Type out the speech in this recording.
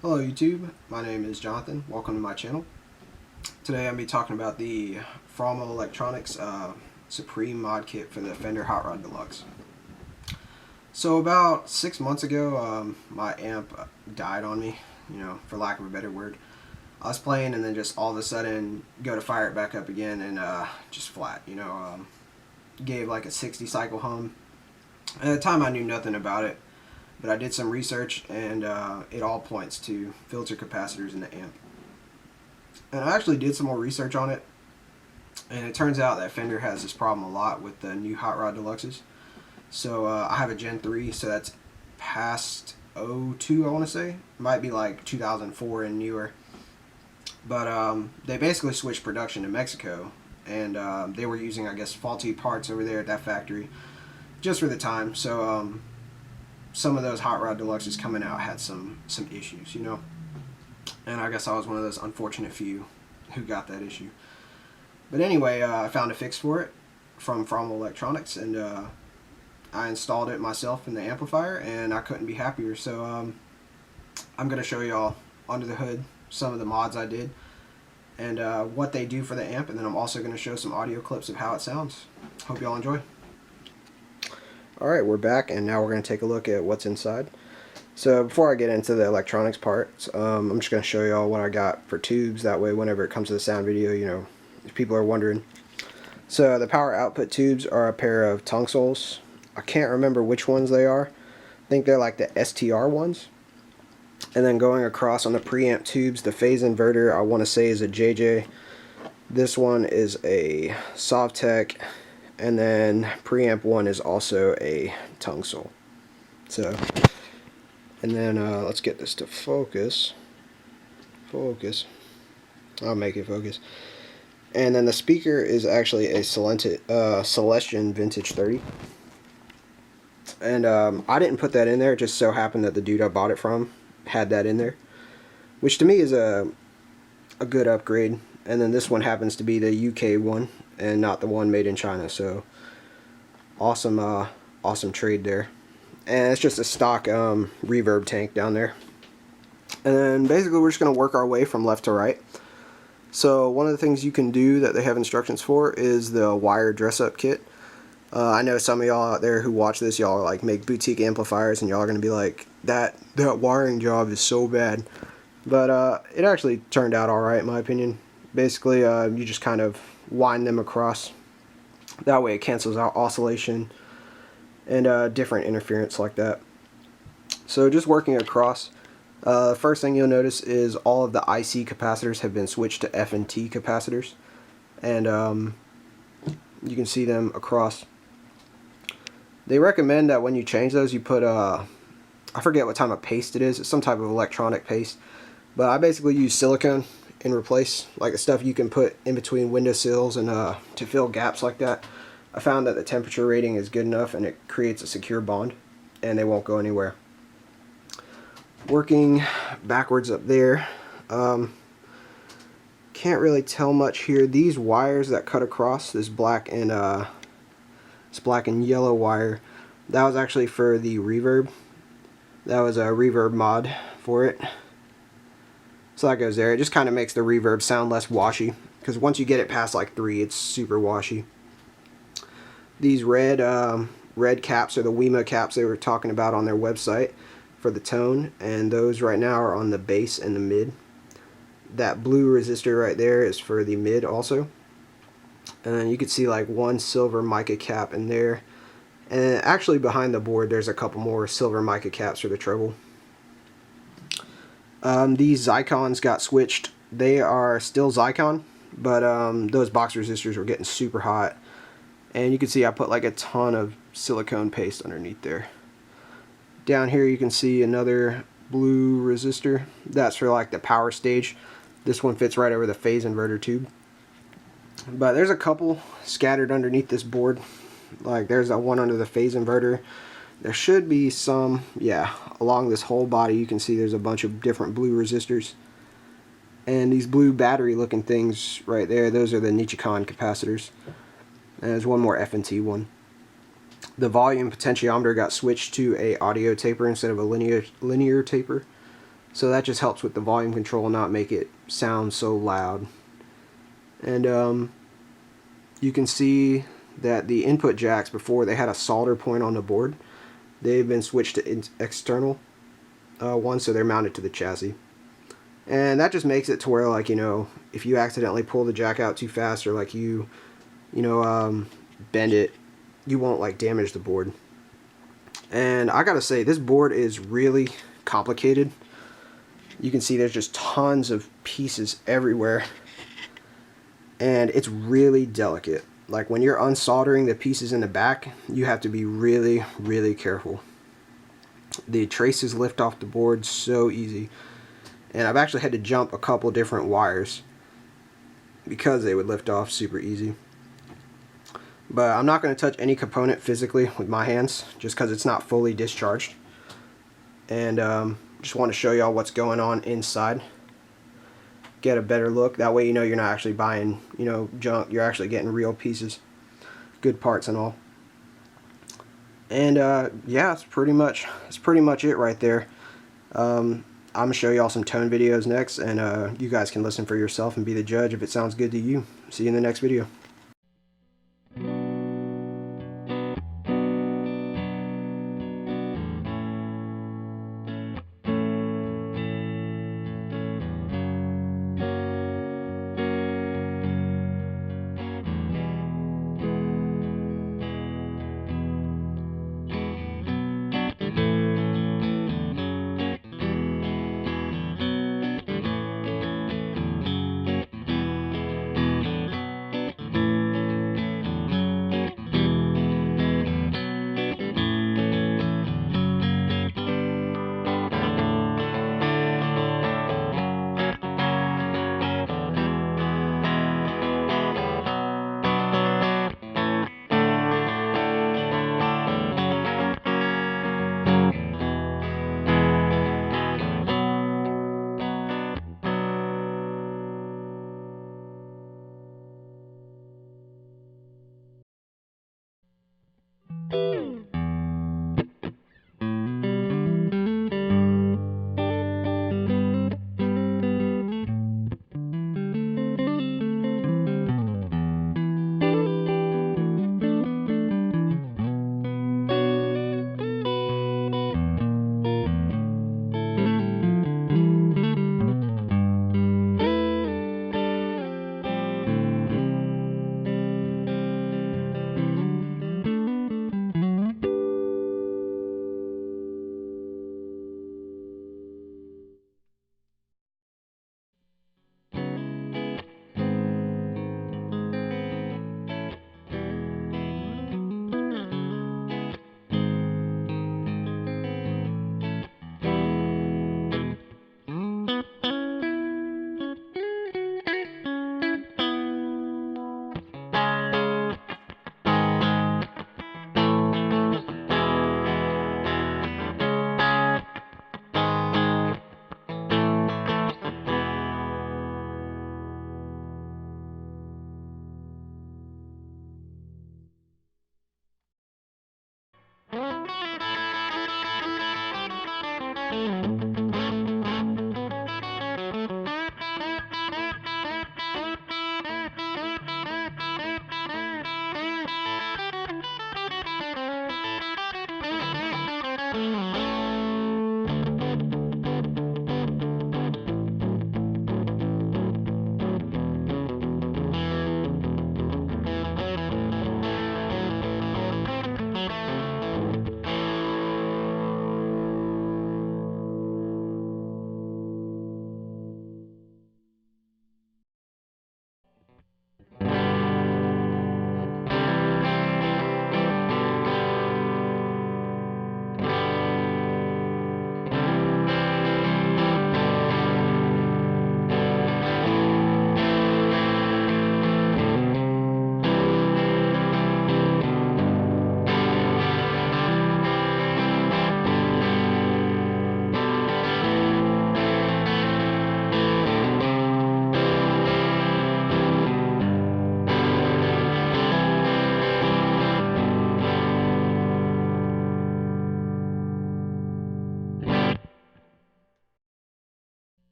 Hello YouTube, my name is Jonathan. Welcome to my channel. Today I'm going to be talking about the Fromel Electronics Supreme mod kit for the Fender Hot Rod Deluxe. So about 6 months ago, my amp died on me, for lack of a better word. I was playing and then just all of a sudden go to fire it back up again and just flat, gave like a 60 cycle hum. At the time I knew nothing about it, but I did some research and it all points to filter capacitors in the amp. And I actually did some more research on it, and it turns out that Fender has this problem a lot with the new Hot Rod Deluxes. So I have a Gen 3, so that's past '02, I want to say. Might be like 2004 and newer. But they basically switched production to Mexico, and they were using, I guess, faulty parts over there at that factory just for the time. So some of those Hot Rod Deluxes coming out had some issues, and I guess I was one of those unfortunate few who got that issue. But anyway, I found a fix for it from Fromel Electronics, and I installed it myself in the amplifier, and I couldn't be happier. So I'm going to show y'all under the hood some of the mods I did and what they do for the amp, and then I'm also going to show some audio clips of how it sounds. Hope y'all enjoy. Alright, we're back, and now we're going to take a look at what's inside. So before I get into the electronics parts, I'm just going to show you all what I got for tubes. That way whenever it comes to the sound video, if people are wondering. So the power output tubes are a pair of tungsols. I can't remember which ones they are. I think they're like the STR ones. And then going across on the preamp tubes, the phase inverter I want to say is a JJ. This one is a Sovtech. And then preamp 1 is also a tungsol. So, and then let's get this to focus. Focus. I'll make it focus. And then the speaker is actually a Celestion Vintage 30. And I didn't put that in there. It just so happened that the dude I bought it from had that in there, which to me is a good upgrade. And then this one happens to be the UK one and not the one made in China, so awesome awesome trade there. And it's just a stock reverb tank down there. And then basically we're just going to work our way from left to right. So one of the things you can do that they have instructions for is the wire dress up kit. I know some of y'all out there who watch this, y'all like make boutique amplifiers, and y'all are going to be like, that wiring job is so bad. But it actually turned out alright in my opinion. Basically you just kind of wind them across. That way it cancels out oscillation and different interference like that. So just working across, first thing you'll notice is all of the IC capacitors have been switched to F&T capacitors, and you can see them across. They recommend that when you change those you put I forget what type of paste it is. It's some type of electronic paste, but I basically use silicone in replace, like the stuff you can put in between windowsills and to fill gaps like that. I found that the temperature rating is good enough and it creates a secure bond and they won't go anywhere. Working backwards up there, can't really tell much here. These wires that cut across, this black and yellow wire, that was actually for the reverb. That was a reverb mod for it. So that goes there. It just kind of makes the reverb sound less washy, because once you get it past like 3, it's super washy. These red caps are the WEMA caps they were talking about on their website for the tone, and those right now are on the bass and the mid. That blue resistor right there is for the mid also. And then you can see like one silver mica cap in there. And actually behind the board there's a couple more silver mica caps for the treble. These Zycons got switched. They are still Zycon, but those box resistors were getting super hot. And you can see I put like a ton of silicone paste underneath there. Down here you can see another blue resistor. That's for like the power stage. This one fits right over the phase inverter tube. But there's a couple scattered underneath this board. Like there's that one under the phase inverter. There should be some, yeah, along this whole body you can see there's a bunch of different blue resistors. And these blue battery looking things right there, those are the Nichicon capacitors. And there's one more F&T one. The volume potentiometer got switched to a audio taper instead of a linear taper. So that just helps with the volume control, not make it sound so loud. And you can see that the input jacks, before they had a solder point on the board, they've been switched to external ones, so they're mounted to the chassis. And that just makes it to where, like, you know, if you accidentally pull the jack out too fast, or like you bend it, you won't like damage the board. And I gotta say, this board is really complicated. You can see there's just tons of pieces everywhere, and it's really delicate. Like when you're unsoldering the pieces in the back, you have to be really, really careful. The traces lift off the board so easy, and I've actually had to jump a couple different wires because they would lift off super easy. But I'm not going to touch any component physically with my hands, just because it's not fully discharged. And just want to show y'all what's going on inside. Get a better look. That way you know you're not actually buying, you know, junk. You're actually getting real pieces, good parts and all. And yeah, that's pretty much it right there. I'm gonna show y'all some tone videos next, and you guys can listen for yourself and be the judge if it sounds good to you. See you in the next video.